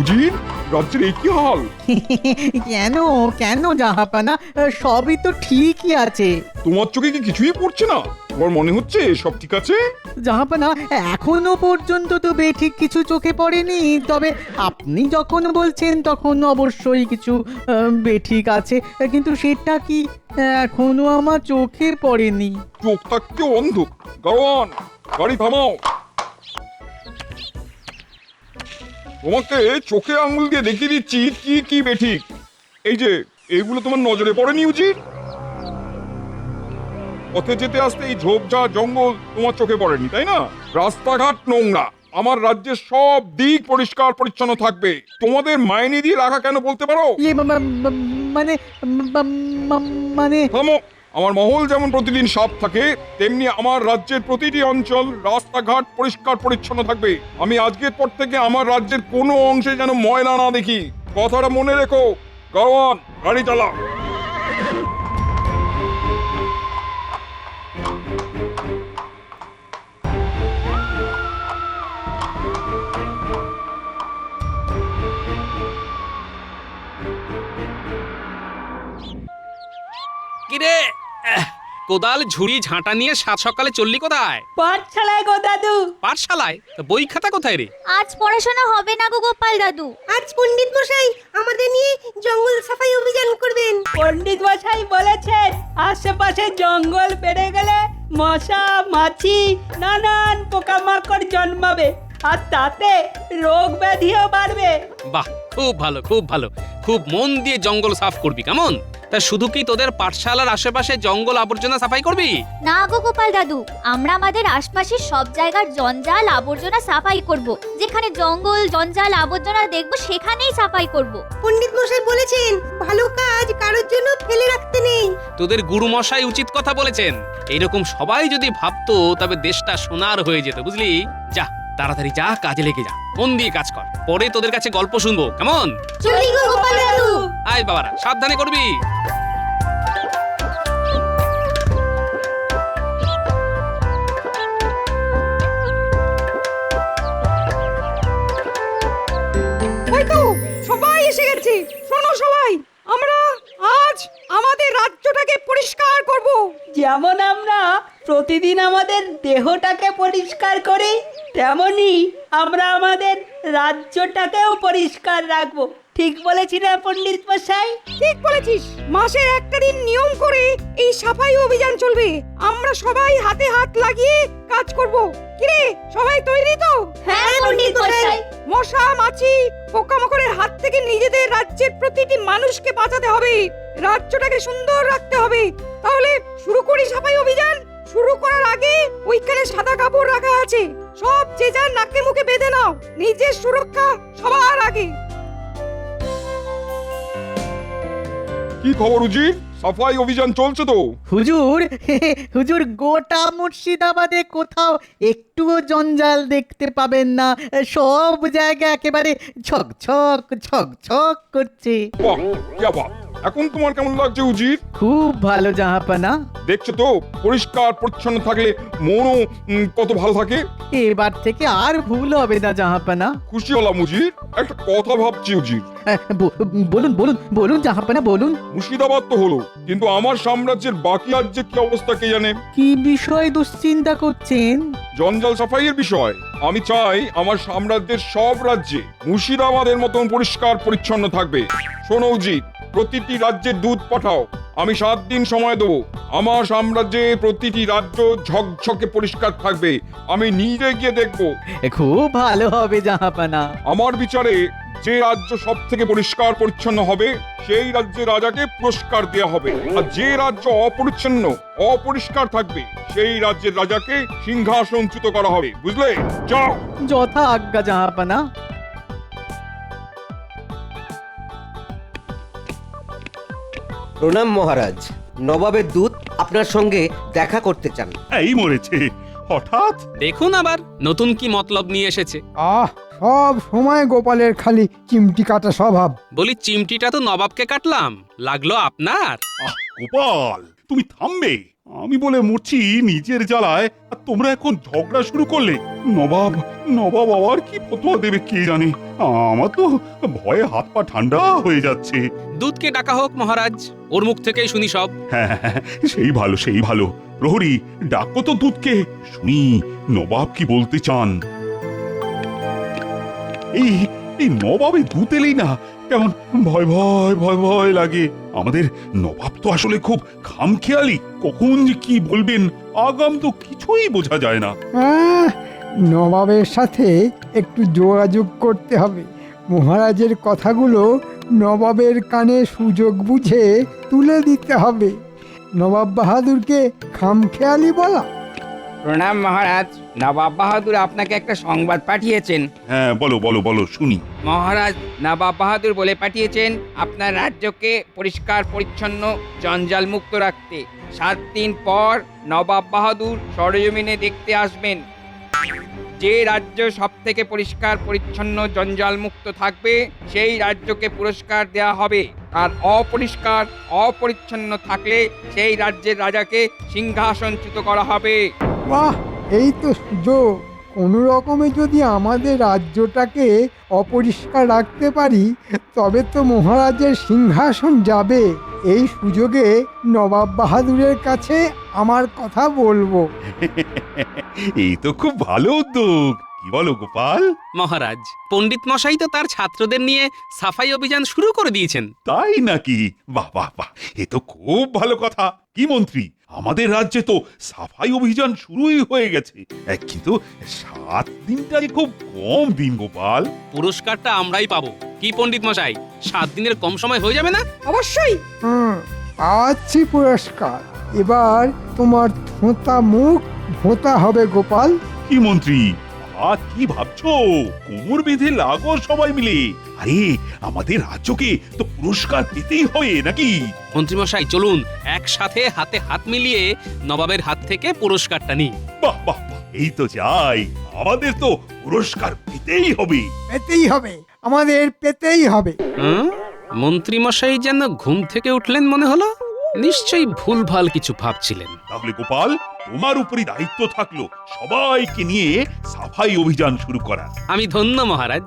উজির, রাজ্যের এই কি হাল? কেন কেন জাহাপানা, সবই তো ঠিকই আছে। তোমার চোখে কি কিছুই পড়ছে না? তোমার মনে হচ্ছে সব ঠিক আছে? জাহাপানা, এখনো পর্যন্ত তো বেঠিক কিছু চোখে পড়েনি, তবে আপনি যখন বলছেন তখন অবশ্যই কিছু বেঠিক আছে, কিন্তু সেটা কি এখনো আমার চোখে পড়েনি। চোখ থাকতে অন্ধ। গাড়োয়ান, গাড়ি থামাও। তোমাকে চোখে আঙুল দিয়ে দেখিয়ে দিচ্ছি কি কি বেঠিক। এই যে এইগুলো তোমার নজরে পড়েনি উজির? পথে যেতে আসতে এই ঝোপঝাড় জঙ্গল তোমার চোখে পড়েনি, তাই না? রাস্তাঘাট নোংরা। আমার রাজ্যের সব দিক পরিষ্কার পরিচ্ছন্ন থাকবে। তোমাদের মাইনে দিয়ে রাখা কেন বলতে পারো? ইয়ে মানে মানে থামো। আমার মহল যেমন প্রতিদিন সাফ থাকে, তেমনি আমার রাজ্যের প্রতিটি অঞ্চল রাস্তাঘাট পরিষ্কার পরিচ্ছন্ন থাকবে। আমি আজকের পর থেকে আমার রাজ্যের কোনো অংশে যেন ময়লা না দেখি। কথাটা মনে রেখো। গাড়োয়ান, গাড়ি চালাও। কিরে, কোদাল ঝুড়ি ঝাঁটা নিয়ে সাত সকালে চললি কোথায়? পাঠশালায় গো দাদু। পাঠশালায়? তা বই খাতা কোথায় রে? আজ পড়াশোনা হবে না গো গোপাল দাদু। আজ পণ্ডিত মশাই আমাদের নিয়ে জঙ্গল সাফাই অভিযান করবেন। পণ্ডিত মশাই বলেছেন আশেপাশে জঙ্গল বেড়ে গেলে মশা মাছি নানান পোকামাকড় জন্মাবে, আর তাতে রোগ ব্যাধিও বাড়বে। বাহ, খুব ভালো খুব ভালো। খুব মন দিয়ে জঙ্গল সাফ করবি, কেমন? তা শুধু কি তোদের পাঠশালার আশেপাশে জঙ্গল আবর্জনা সাফাই করবি? না গো গোপাল দাদু, আমরা আমাদের আশপাশের সব জায়গার জঞ্জাল আবর্জনা সাফাই করব। যেখানে জঙ্গল জঞ্জাল আবর্জনা দেখবো সেখানেই সাফাই করব। পণ্ডিত মশাই বলেছেন ভালো কাজ কারোর জন্য ফেলে রাখতে নেই। তোদের গুরুমশাই উচিত কথা বলেছেন। এইরকম সবাই যদি ভাবতো তবে দেশটা সোনার হয়ে যেত, বুঝলি? যা, তাড়াতাড়ি যা, কাজে লেগে যা, মন দিয়ে কাজ কর। পরে তোদের কাছে গল্প শুনবো, কেমন? চলি গো গোপাল দাদু। আয় বাবারা, সাবধানে করবি। ওই তো সবাই এসে গেছে। শোনো সবাই, আমরা আজ আমাদের রাজ্যটাকে পরিষ্কার করব। যেমন আমরা প্রতিদিন আমাদের দেহটাকে পরিষ্কার করি, তেমনি আমরা আমাদের রাজ্যটাকেও পরিষ্কার রাখবো। ঠিক বলেছি না পণ্ডিত মশাই? ঠিক বলেছিস। মাসের একটা দিন নিয়ম করে এই সাফাই অভিযান চলবে। আমরা সবাই হাতে হাত লাগিয়ে কাজ করব। কিরে, সবাই তৈরি তো? হ্যাঁ পণ্ডিত মশাই। মশা মাছি পোকামাকড়ের হাত থেকে নিজেদের রাজ্যের প্রতিটি মানুষকে বাঁচাতে হবে। রাজ্যটাকে সুন্দর রাখতে হবে। তাহলে শুরু করি সাফাই অভিযান। শুরু করার আগে ওইখানে সাদা কাপড় রাখা আছে, সব যে যার নাকে মুখে বেঁধে নাও। নিজের সুরক্ষা সবার আগে। কি খবর উজির? সাফাই অভিযান চলছে তো? হুজুর, হুজুর, গোটা মুর্শিদাবাদে কোথাও একটুও জঞ্জাল দেখতে পাবেন না। সব জায়গা একেবারে ঝকঝক ঝকঝক করছে। বাহ, ইয়া বাহ। এখন তোমার কেমন লাগছে উজির? খুব ভালো জাহাপানা। দেখছো তো, পরিষ্কার পরিচ্ছন্ন থাকলে মনও কত ভালো থাকে। এবার থেকে আর ভুল হবে না জাহাপানা। খুশি হলাম উজির। একটা কথা ভাবছি উজির। বলুন বলুন বলুন জাহাপানা, বলুন। মুর্শিদাবাদ তো হলো, কিন্তু আমার সাম্রাজ্যের বাকি রাজ্যের কি অবস্থা কে জানে? কি বিষয় দুশ্চিন্তা করছেন? জঞ্জাল সাফাইয়ের বিষয়। আমি চাই আমার সাম্রাজ্যের সব রাজ্যে মুর্শিদাবাদের মতন পরিষ্কার পরিচ্ছন্ন থাকবে। শোনো উজির, প্রতিটি রাজ্যের দুধ পাঠাও। আমি 7 দিন সময় দেবো। আমার সাম্রাজ্যে প্রতিটি রাজ্য ঝকঝকে পরিষ্কার থাকবে। আমি নিজে গিয়ে দেখবো। খুব ভালো হবে জাহাপানা। আমার বিচারে যে রাজ্য সব থেকে পরিষ্কার পরিচ্ছন্ন হবে সেই রাজ্যের রাজাকে পুরস্কার দেওয়া হবে, আর যে রাজ্য অপরিচ্ছন্ন অপরিষ্কার থাকবে সেই রাজ্যের রাজাকে সিংহাসনচ্যুত করা হবে। বুঝলে? যাও। যথা আজ্ঞা জাহাপানা। প্রণাম মহারাজ, নবাবের দূত আপনার সঙ্গে দেখা করতে চান। এই মরেছে হঠাৎ। দেখুন আবার নতুন কি মতলব নিয়ে এসেছে। সব সময় গোপালের খালি চিমটি কাটা স্বভাব। বলি, চিমটিটা তো নবাবকে কাটলাম, লাগলো আপনার। গোপাল, তুমি থামবে? আমি বলে মরছি নিজের জ্বালায়, আর তোমরা এখন ঝগড়া শুরু করলে। নবাব নবাব আবার কি ফতোয়া দেবে কে জানে। আমার তো ভয়ে হাত পা ঠান্ডা হয়ে যাচ্ছে। দুধকে ডাকা হোক মহারাজ, ওর মুখ থেকেই শুনি সব। হ্যাঁ, সেই ভালো সেই ভালো। প্রহরী, ডাকো তো দুধকে, শুনি নবাব কি বলতে চান। এই এই নবাবে দুধ এলেই না কেমন ভয় ভয় ভয় ভয় লাগে। আমাদের নবাব তো আসলে খুব খামখেয়ালি, কখন যে কি বলবেন আগাম তো কিছুই বোঝা যায় না। নবাবের সাথে একটু যোগাযোগ করতে হবে। মহারাজের কথাগুলো নবাবের কানে সুযোগ বুঝে তুলে দিতে হবে। নবাব বাহাদুরকে খামখেয়ালি বলা। প্রণাম মহারাজ, নবাব বাহাদুর আপনাকে একটা সংবাদ পাঠিয়েছেন। হ্যাঁ, বলো বলো বলো শুনি। মহারাজ নবাব বাহাদুর বলে পাঠিয়েছেন আপনার রাজ্যকে পরিষ্কার পরিচ্ছন্ন জঞ্জাল মুক্ত রাখতে। 7 দিন পর নবাব বাহাদুর সরেজমিনে দেখতে আসবেন। যে রাজ্য সব থেকে পরিষ্কার পরিচ্ছন্ন জঞ্জাল মুক্ত থাকবে সেই রাজ্যকে পুরস্কার দেওয়া হবে। আর অপরিষ্কার অপরিচ্ছন্ন থাকলে সেই রাজ্যের রাজাকে সিংহাসনচ্যুত করা হবে। বাহ, এই তো সুযোগ। কোনো রকমে যদি আমাদের রাজ্যটাকে অপরিষ্কার রাখতে পারি তবে তো মহারাজের সিংহাসন যাবে। এই সুযোগে নবাব বাহাদুরের কাছে আমার কথা বলবো। এই তো খুব ভালো উদ্যোগ, কি বলো গোপাল? মহারাজ, পণ্ডিত মশাই তো তার ছাত্রদের নিয়ে সাফাই অভিযান শুরু করে দিয়েছেন। তাই নাকি? বাহ বাহ বাহ, এ তো খুব ভালো কথা। কি মন্ত্রী, আমাদের রাজ্যে তো সাফাই অভিযান শুরুই হয়ে গেছে, কিন্তু 7 দিনটা যে খুব কম দিন গোপাল। পুরস্কারটা আমরাই পাবো। কি পণ্ডিত মশাই, 7 দিনের কম সময় হয়ে যাবে না? অবশ্যই। পাচ্ছি পুরস্কার। এবার তোমার থোঁতা মুখ ভোঁতা হবে গোপাল। কি মন্ত্রী, কি ভাবছো? কোমর বেঁধে লাগো সবাই মিলে। আরে আমাদের রাজ্যকে তো পুরস্কার পেতেই হবে নাকি? মন্ত্রীমশাই চলুন একসাথে হাতে হাত মিলিয়ে নবাবের হাত থেকে পুরস্কারটা নিই। বাহ বাহ বাহ, এই তো যাই, আমাদের তো পুরস্কার পেতেই হবে। পেতেই হবে, আমাদের পেতেই হবে। মন্ত্রীমশাই যেন ঘুম থেকে উঠলেন মনে হলো। নিশ্চয়ই ভুলভাল কিছু ভাবছিলেন। তাহলে গোপাল, তোমার উপরই দায়িত্ব থাকলো সবাইকে নিয়ে সাফাই অভিযান শুরু করা। আমি ধন্য মহারাজ,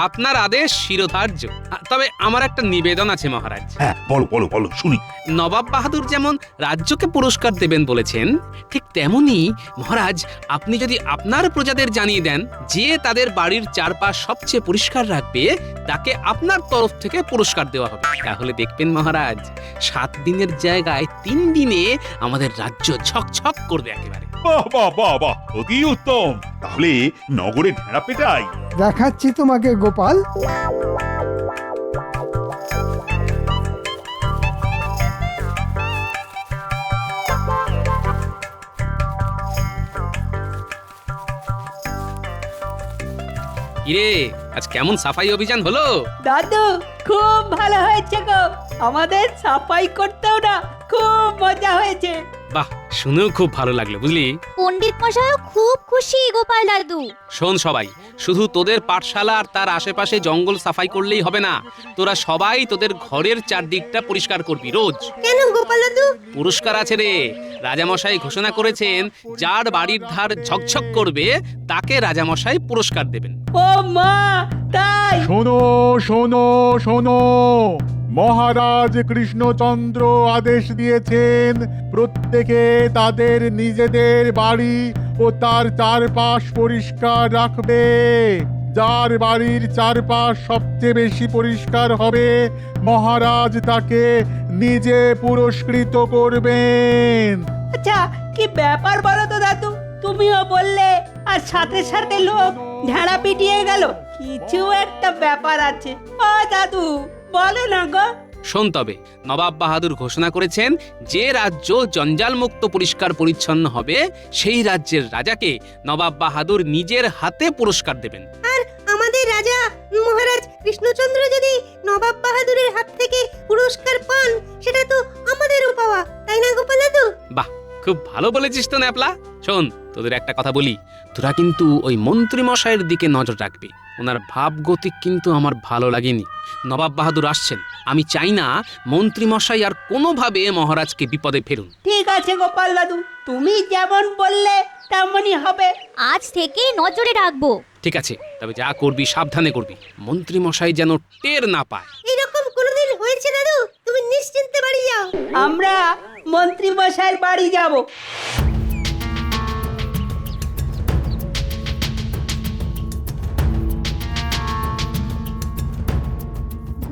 আপনার আদেশ শিরোধার্য। তবে আমার একটা নিবেদন আছে মহারাজ। হ্যাঁ, বলো বলো বলো শুনি। নবাব বাহাদুর যেমন রাজ্যকে পুরস্কার দেবেন বলেছেন, ঠিক তেমনি মহারাজ আপনি যদি আপনার প্রজাদের জানিয়ে দেন যে তাদের বাড়ির চারপাশ সবচেয়ে পরিষ্কার রাখবে তাকে আপনার তরফ থেকে পুরস্কার দেওয়া হবে। তাহলে দেখবেন মহারাজ, 7 দিনের জায়গায় 3 দিনে আমাদের রাজ্য ঝকঝক করবে একেবারে। বাহ বাহ বাহ বাহ, অতি উত্তম। তাহলে নগরে ঢেড়া পেটাই। দেখাচ্ছি তোমাকে গোপাল। কিরে, আজ কেমন সাফাই অভিযান হলো? দাদু, খুব ভালো হয়েছে গো। আমাদের সাফাই করতেও না খুব মজা হয়েছে। বাহ, শুনেও খুব ভালো লাগলো বুঝলি। পণ্ডিত মশাইও খুব খুশি গোপাল দাদু। শোন সবাই, শুধু তোদের পাঠশালা আর তার আশেপাশে জঙ্গল সাফাই করলেই হবে না, তোরা সবাই তোদের ঘরের চারদিকটা পরিষ্কার করবি রোজ। কেন গোপাল দাদু? পুরস্কার আছে রে। রাজামশাই ঘোষণা করেছেন যার বাড়ির ধার ঝকঝক করবে তাকে রাজামশাই পুরস্কার দেবেন। ও মা, তাই? শোনো শোনো শোনো, মহারাজ কৃষ্ণচন্দ্র আদেশ দিয়েছেন প্রত্যেকে তাদের নিজেদের বাড়ি ও তার চারপাশ পরিষ্কার রাখবে। যার বাড়ির চারপাশ সবচেয়ে বেশি পরিষ্কার হবে মহারাজ তাকে নিজে পুরস্কৃত করবেন। আচ্ছা, কি ব্যাপার বলো তো দাদু? তুমিও বললে আর সাথে সাথে লোক ঢেড়া পিটিয়ে গেল। কিছু একটা ব্যাপার আছে। ও দাদু, বলো না গো। শোন তবে, নবাব বাহাদুর ঘোষণা করেছেন যে রাজ্য জঞ্জাল মুক্ত পরিষ্কার পরিচ্ছন্ন হবে সেই রাজ্যের রাজাকে নবাব বাহাদুর নিজের হাতে পুরস্কার দেবেন। আর আমাদের রাজা মহারাজ কৃষ্ণচন্দ্র যদি নবাব বাহাদুরের হাত থেকে পুরস্কার পান সেটা তো আমাদেরও পাওয়া, তাই না গোপাল দাদু? বাহ, খুব ভালো বলেছিস তো ন্যাপলা। শোন, তোদের একটা কথা বলি, তোরা কিন্তু ওই মন্ত্রী মশাইয়ের দিকে নজর রাখবি। ওনার ভাবগতিক কিন্তু আমার ভালো লাগেনি। নবাব বাহাদুর আসছেন, আমি চাই না মন্ত্রী মশাই আর কোনোভাবে মহারাজকে বিপদে ফেলুন। ঠিক আছে গোপাল দাদু, তুমি যেমন বললে তেমনই হবে। আজ থেকেই নজরে রাখবো। ঠিক আছে, তবে যা করবি সাবধানে করবি, মন্ত্রী মশাই যেন টের না পায়। এরকম কোনোদিন হয়েছে দাদু? তুমি নিশ্চিন্তে বাড়ি যাও। আমরা মন্ত্রী মশাইয়ের বাড়ি যাব।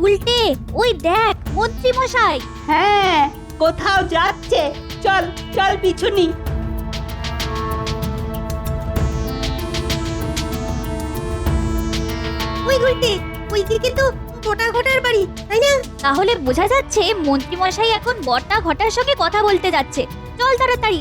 উল্টে ওই দেখ মন্ত্রী মশাই। হ্যাঁ, কোথাও যাচ্ছে। চল চল পিছুনি। ওই উল্টে, ওইদিকে তো গোটা ঘটার বাড়ি, তাই না? তাহলে বোঝা যাচ্ছে মন্ত্রী মশাই এখন বড়টা ঘটার সঙ্গে কথা বলতে যাচ্ছে। চল তাড়াতাড়ি।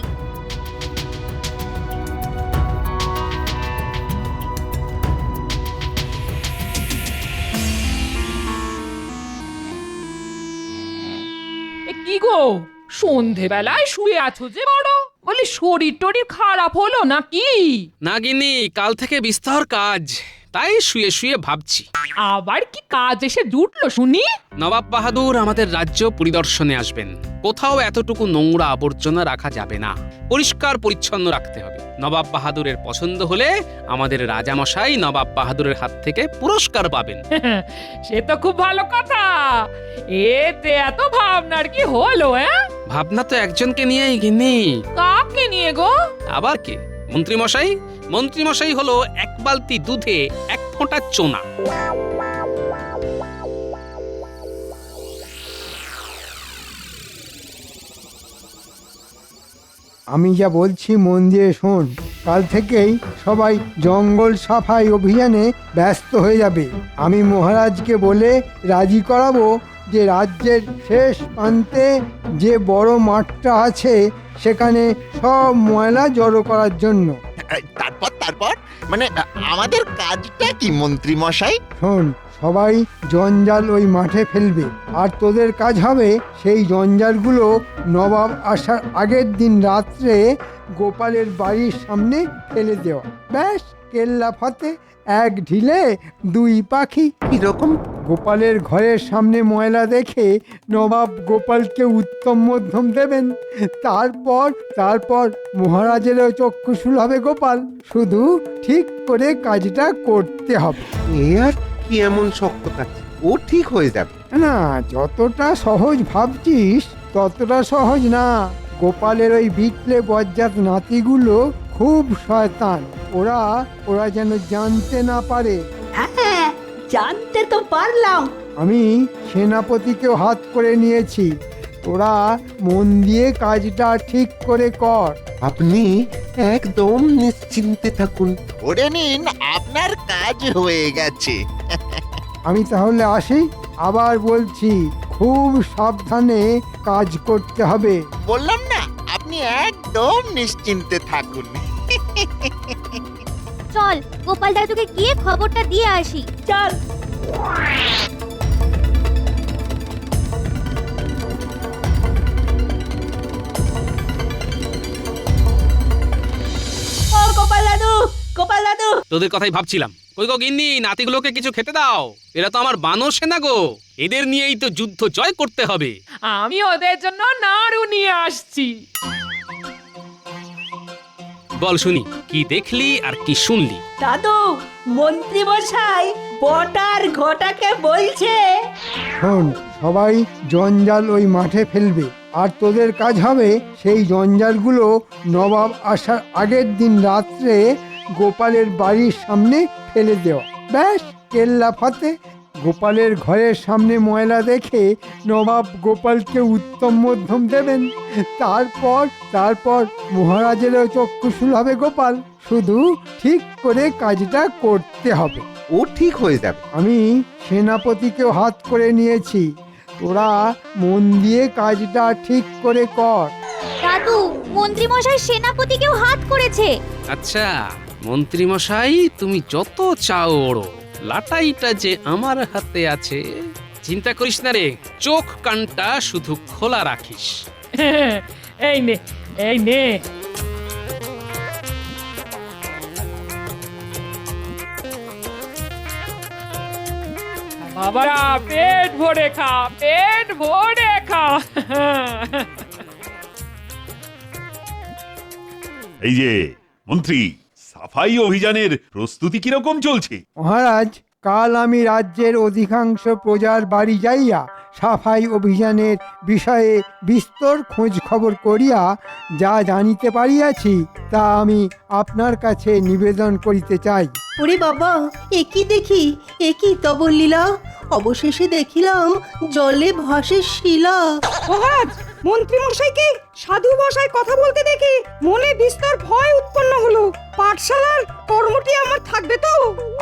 কি গো, সন্ধেবেলায় শুয়ে আছো যে বড়? বলি শরীর টরীর খারাপ হলো নাকি? না গিন্নি, কাল থেকে বিস্তর কাজ, তাই শুয়ে শুয়ে ভাবছি। আবার কি কাজ এসে জুটলো শুনি? নবাব বাহাদুর আমাদের রাজ্য পরিদর্শনে আসবেন। কোথাও এতটুকু নোংরা আবর্জনা রাখা যাবে না, পরিষ্কার পরিচ্ছন্ন রাখতে হবে। নবাব বাহাদুরের পছন্দ হলে আমাদের রাজামশাই নবাব বাহাদুরের হাত থেকে পুরস্কার পাবেন। সে তো খুব ভালো কথা। এতে এত ভাবনার কি হলো? ভাবনা তো একজনকে নিয়েই গিন্নি। কাকে নিয়ে গো? আবার কে? মন্ত্রী মশাই। মন্ত্রী মশাই হলো এক বালতি দুধে এক ফোঁটা চোনা। আমি যা বলছি মন দিয়ে শোন। কাল থেকেই সবাই জঙ্গল সাফাই অভিযানে ব্যস্ত হয়ে যাবে। আমি মহারাজকে বলে রাজি করাবো যে রাজ্যের শেষ প্রান্তে যে বড় মাঠটা আছে সেখানে সব ময়লা জড়ো করার জন্য। তারপর তারপর মানে আমাদের কাজটা কি মন্ত্রী মশাই? শোন, সবাই জঞ্জাল ওই মাঠে ফেলবে, আর তোদের কাজ হবে সেই জঞ্জালগুলো নবাব আসার আগের দিন রাত্রে গোপালের বাড়ির সামনে ফেলে দেওয়া। ব্যাস, কেল্লা ফতে, এক ঢিলে দুই পাখি। কিরকম? গোপালের ঘরের সামনে ময়লা দেখে নবাব গোপালকে উত্তম মধ্যম দেবেন। তারপর মহারাজেরও চক্ষুশূল হবে গোপাল। শুধু ঠিক করে কাজটা করতে হবে। এ আর কি এমন শক্ত কাজ? ও ঠিক হয়ে যাবে। না, যতটা সহজ ভাবছিস ততটা সহজ না। গোপালের ওই বিটলে বজ্জাত নাতিগুলো খুব শয়তান। ওরা যেন জানতে না পারে। হ্যাঁ, জানতে তো পারলাম। আমি সেনাপতিকেও হাত করে নিয়েছি। তোরা মন দিয়ে কাজটা ঠিক করে কর। আপনি একদম নিশ্চিন্তে থাকুন, ধরে নিন আপনার কাজ হয়ে গেছে। আমি তাহলে আসি। আবার বলছি, খুব সাবধানে কাজ করতে হবে। বললাম না, আপনি একদম নিশ্চিন্তে থাকুন। চল গোপাল দাদুকে গিয়ে খবরটা দিয়ে আসি। চল। ও গোপাল দাদু, গোপাল দাদু। তোদের কথাই ভাবছিলাম। কই গো গিন্নি, নাতিগুলোকে কিছু খেতে দাও। এরা তো আমার বানর সেনা গো, এদের নিয়েই তো যুদ্ধ জয় করতে হবে। আমি ওদের জন্য নাড়ু নিয়ে আসছি। বল শুনি, কি দেখলি আর কি শুনলি? দাদু, মন্ত্রী মশাই বটার ঘটাকে বলছে। শোন, সবাই জঞ্জাল ওই মাঠে ফেলবে, আর তোদের কাজ হবে সেই জঞ্জালগুলো নবাব আসার আগের দিন রাত্রে গোপালের বাড়ির সামনে ফেলে দেওয়া। ব্যাস, কেল্লা ফতে। গোপালের ঘরের সামনে ময়লা দেখে নবাব গোপালকে উত্তম মধ্যম দেবেন। তারপর মহারাজেরও চক্ষুশূল হবে গোপাল। শুধু ঠিক করে কাজটা করতে হবে। ও ঠিক হয়ে যাবে। আমি সেনাপতিকেও হাত করে নিয়েছি। তোরা মন দিয়ে কাজটা ঠিক করে কর। দাদু, মন্ত্রী মশাই সেনাপতিকেও হাত করেছে। আচ্ছা মন্ত্রী মশাই, তুমি যত চাও ওড়ো, লাটাইটা যে আমার হাতে আছে। চিন্তা করিস না রে, চোখ কানটা শুধু খোলা রাখিস। এই নে, এই নে। বাবারা পেট ভরে খা, পেট ভরে খা। এই যে মন্ত্রী, সাফাই অভিযানের প্রস্তুতি কিরকম চলছে? মহারাজ, কাল আমি রাজ্যের অধিকাংশ প্রজার বাড়ি যাইয়া সাফাই অভিযানের বিষয়ে বিস্তর খোঁজ খবর করিয়া যা জানিতে পারিয়াছি তা আমি আপনার কাছে নিবেদন করিতে চাই। ওরে বাবা, একই দেখি, একই তব লীলা, অবশেষে দেখিলাম জলে ভাসে শিলা। মহারাজ, মন্ত্রী মশাইকে সাধু ভাষায় কথা বলতে দেখে মনে বিস্তর ভয় উৎপন্ন হলো। পাঠশালার কর্মটি আমার থাকবে তো?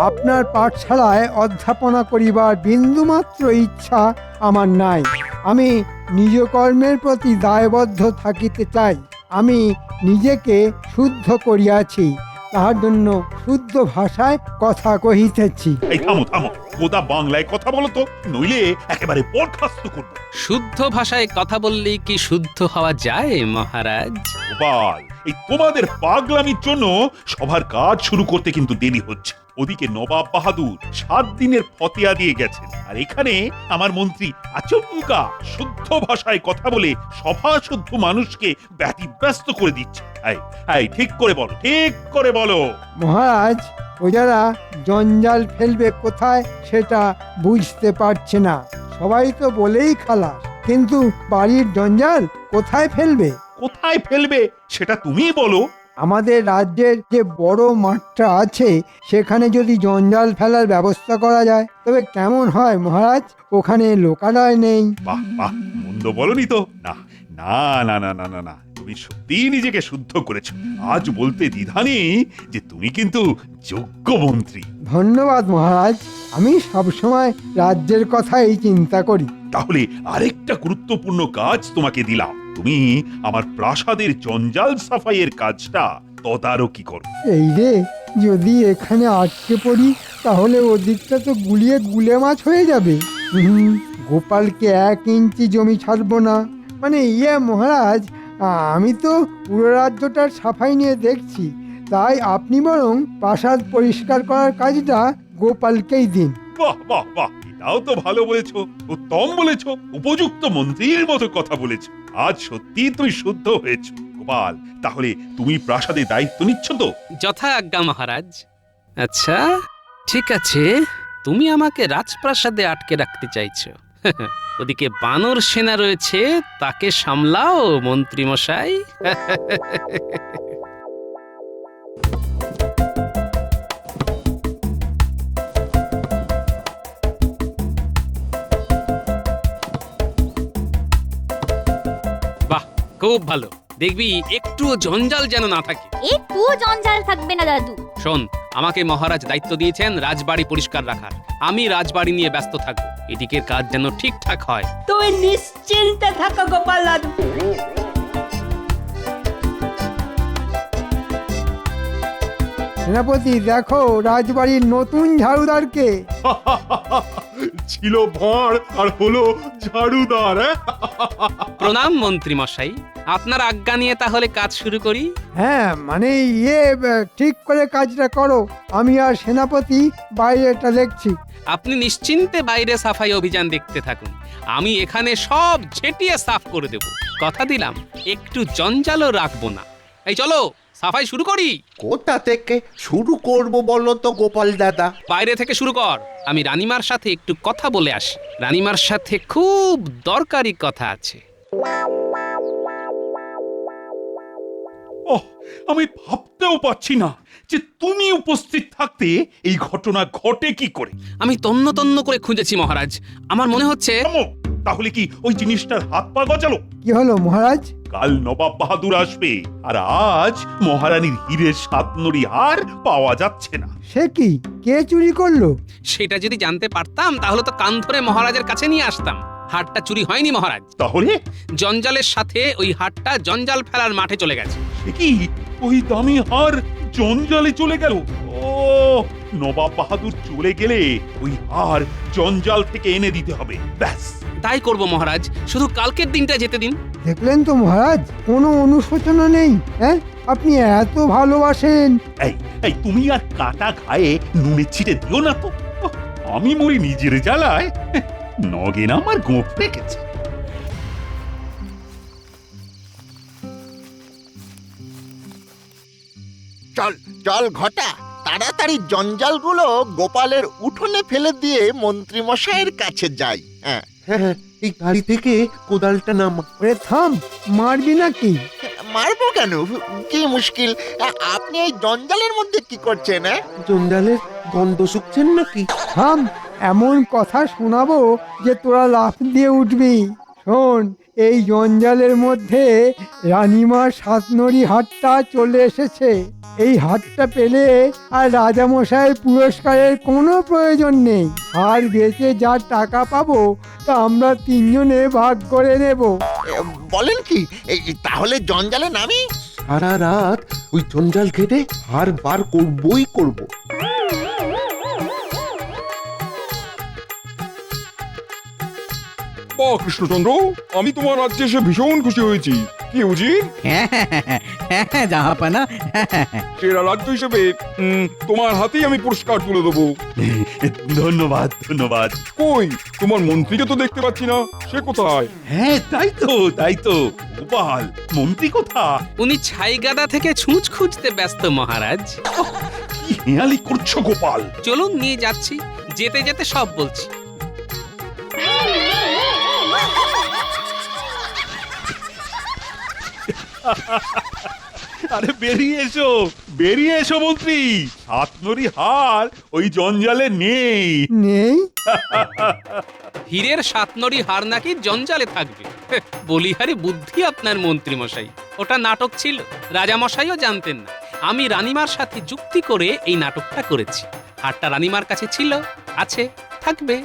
আপনার পাঠশালায় অধ্যাপনা করিবার বিন্দুমাত্র ইচ্ছা আমার নাই। আমি নিজ কর্মের প্রতি দায়বদ্ধ থাকিতে চাই। আমি নিজেকে শুদ্ধ করিয়াছি, তাহার জন্য শুদ্ধ ভাষায় কথা কহিতেছি। এই থামো থামো, কোথা বাংলায় কথা বলো তো, নইলে একেবারে বরখাস্ত করব। শুদ্ধ ভাষায় কথা বললেই কি শুদ্ধ হওয়া যায় মহারাজ? গোপাল, এই তোমাদের পাগলামির জন্য সবার কাজ শুরু করতে কিন্তু দেরি হচ্ছে। ওদিকে নবাব বাহাদুর 7 দিনের ফতেয়া দিয়ে গেছেন, আর এখানে আমার মন্ত্রী আচমকা শুদ্ধ ভাষায় কথা বলে সভা শুদ্ধ মানুষকে ব্যতিব্যস্ত করে দিচ্ছে। এই ঠিক করে বলো, ঠিক করে বলো। মহারাজ, প্রজারা জঞ্জাল ফেলবে কোথায় সেটা বুঝতে পারছে না। সবাই তো বলেই খালাস, কিন্তু বাড়ির জঞ্জাল কোথায় ফেলবে? কোথায় ফেলবে সেটা তুমিই বলো। আমাদের রাজ্যের যে বড় মাঠটা আছে সেখানে যদি জঞ্জাল ফেলার ব্যবস্থা করা যায় তবে কেমন হয় মহারাজ? ওখানে লোকালয় নেই। বাহ বাহ, মন্দ বলনি তো। না না না না না না না, তুমি সত্যিই নিজেকে শুদ্ধ করেছো। আজ বলতে দ্বিধা নেই যে তুমি কিন্তু যোগ্য মন্ত্রী। ধন্যবাদ মহারাজ, আমি সবসময় রাজ্যের কথাই চিন্তা করি। তাহলে আরেকটা গুরুত্বপূর্ণ কাজ তোমাকে দিলাম। তুমি আমার প্রাসাদের জঞ্জাল সাফাইয়ের কাজটা তদারকি করো। এই রে, যদি এখানে আটকে পড়ি তাহলে ওদিকটা তো গুলিয়ে গুলে মাছ হয়ে যাবে। গোপালকে 1 ইঞ্চি জমি ছাড়বো না। মানে মহারাজ, আমি তো পুরো রাজ্যটার সাফাই নিয়ে দেখছি, তাই আপনি বরং প্রাসাদ পরিষ্কার করার কাজটা গোপালকেই দিন। বাহ বাহ বাহ, এটাও তো ভালো বলেছো, উত্তম বলেছো, উপযুক্ত মন্ত্রীর মতো কথা বলেছো। আজ সত্যি তুমি শুদ্ধ হয়েছো। গোপাল, তাহলে তুমি প্রাসাদের দায়িত্ব নিচ্ছ তো? যথা আজ্ঞা মহারাজ। আচ্ছা ঠিক আছে, তুমি আমাকে রাজপ্রাসাদে আটকে রাখতে চাইছো। ওদিকে বানর সেনা রয়েছে, তাকে সামলাও মন্ত্রী মশাই। বাহ, খুব ভালো। দেখবি একটুও জঞ্জাল যেন না থাকে। একটুও জঞ্জাল থাকবে না দাদু। শোন, আমাকে মহারাজ দায়িত্ব দিয়েছেন রাজবাড়ি পরিষ্কার রাখার। আমি রাজবাড়ি নিয়ে ব্যস্ত থাকবো, এদিকের কাজ যেন ঠিকঠাক হয়। তুমি নিশ্চিন্তে থাকো গোপাল দাদু। সেনাপতি, দেখো রাজবাড়ির নতুন ঝাড়ুদারকে। ছিল ভাঁড় আর হলো ঝাড়ুদার। প্রণাম মন্ত্রী মশাই, আপনার আজ্ঞা নিয়ে তাহলে কাজ শুরু করি। হ্যাঁ, মানে ঠিক করে কাজটা করো। আমি আর সেনাপতি বাইরেটা দেখছি। আপনি নিশ্চিন্তে বাইরে সাফাই অভিযান দেখতে থাকুন, আমি এখানে সব ঝেঁটিয়ে সাফ করে দেব। কথা দিলাম, একটু জঞ্জালও রাখবো না। এই চলো সাফাই শুরু করি। কোথা থেকে শুরু করব বলো তো গোপাল দাদা? বাইরে থেকে শুরু কর। আমি রানীমার সাথে একটু কথা বলে আসি। রানীমার সাথে খুব দরকারি কথা আছে। ওহ, আমি ভাবতেও পারছি না যে তুমি উপস্থিত থাকতে এই ঘটনা ঘটে কি করে। আমি তন্ন তন্ন করে খুঁজেছি মহারাজ, আমার মনে হচ্ছে। তাহলে কি ওই জিনিসটার হাত পা গজালো? কি হলো মহারাজ? কাল নবাব বাহাদুর আসবে, আর আজ মহারানীর হীরের 7 নড়ি হার পাওয়া যাচ্ছে না। সে কি, কে চুরি করলো? সেটা যদি জানতে পারতাম তাহলে তো কান ধরে মহারাজের কাছে নিয়ে আসতাম। হারটা চুরি হয়নি মহারাজ। তাহলে জঞ্জালের সাথে ওই হারটা জঞ্জাল ফেলার মাঠে চলে গেছে। সে কি, ওই দামি হার জঞ্জালে চলে গেল? ও, নবাব বাহাদুর চলে গেলে ওই হার জঞ্জাল থেকে এনে দিতে হবে। ব্যাস। তাই করব মহারাজ, শুধু কালকের দিনটা যেতে দিন। দেখলেন তো মহারাজ, কোনো অনুশোচনা নেই। হ্যাঁ, আপনি এত ভালোবাসেন। এই এই তুমি আর কাটা ঘায়ে নুনের ছিটে দিও না তো। আমি মরি নিজের জ্বালায়, নগেন আমার গোপ রেখেছে। চল চল ঘটা, তাড়াতাড়ি জঞ্জালগুলো গোপালের উঠোনে ফেলে দিয়ে মন্ত্রী মশাইয়ের কাছে যাই। হ্যাঁ হ্যাঁ, এই গাড়ি থেকে কোদালটা নামা। ওরে থাম, মারবি নাকি? মারবো কেন? কি মুশকিল? আপনি এই জঞ্জালের মধ্যে কি করছেন? হ্যাঁ, জঞ্জালের গন্ধ শুকছেন নাকি? থাম, এমন কথা শোনাবো যে তোরা লাফ দিয়ে উঠবি। শোন, এই জঞ্জালের মধ্যে রানীমার সাতনড়ি হাটটা চলে এসেছে। এই হাটটা পেলে আর রাজামশাইয়ের পুরস্কারের কোনো প্রয়োজন নেই। আর বেচে যা টাকা পাবো তা আমরা তিনজনে ভাগ করে নেব। বলেন কি? তাহলে জঞ্জালে নামি? সারা রাত ওই জঞ্জাল ঘেটে হার বার করবই করব। বাহ কৃষ্ণচন্দ্র, আমি তোমার রাজ্যে এসে ভীষণ খুশি হয়েছি। কি উজির, হ্যাঁ জাহাপানা, সেরা রাজ্য হিসেবে তোমার হাতেই আমি পুরস্কার তুলে দেবো। ধন্যবাদ ধন্যবাদ। কই তোমার মন্ত্রীকে তো দেখতে পাচ্ছি না, সে কোথায়? হ্যাঁ তাই তো গোপাল মন্ত্রী কোথা? উনি ছাইগাদা থেকে ছুঁচ খুঁজতে ব্যস্ত মহারাজ। কি হেয়ালি করছো গোপাল? চলুন নিয়ে যাচ্ছি, যেতে যেতে সব বলছি। আরে বেরিয়ে এসো মন্ত্রী। সাতনরি হার ওই জঞ্জালে নেই। নেই? হীরের সাতনড়ি হার নাকি জঞ্জালে থাকবে? বলিহারি বুদ্ধি আপনার মন্ত্রী মশাই। ওটা নাটক ছিল, রাজা মশাইও জানতেন না। আমি রানীমার সাথে যুক্তি করে এই নাটকটা করেছি। হারটা রানীমার কাছে ছিল, আছে, থাকবে।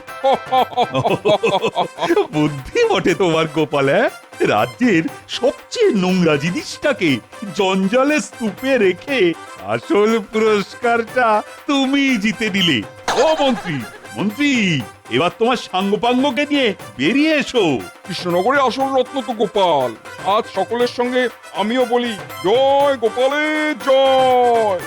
বুদ্ধি বটে তোমার গোপাল। রাজ্যের সবচেয়ে নোংরা জিনিসটাকে জঞ্জালে স্তূপে রেখে আসল পুরস্কারটা তুমি জিতে নিলে। ও মন্ত্রী, এবার তোমার সাঙ্গপাঙ্গকে নিয়ে বেরিয়ে এসো। কৃষ্ণনগরে আসল রত্ন তো গোপাল। আজ সকলের সঙ্গে আমিও বলি, জয় গোপালের জয়।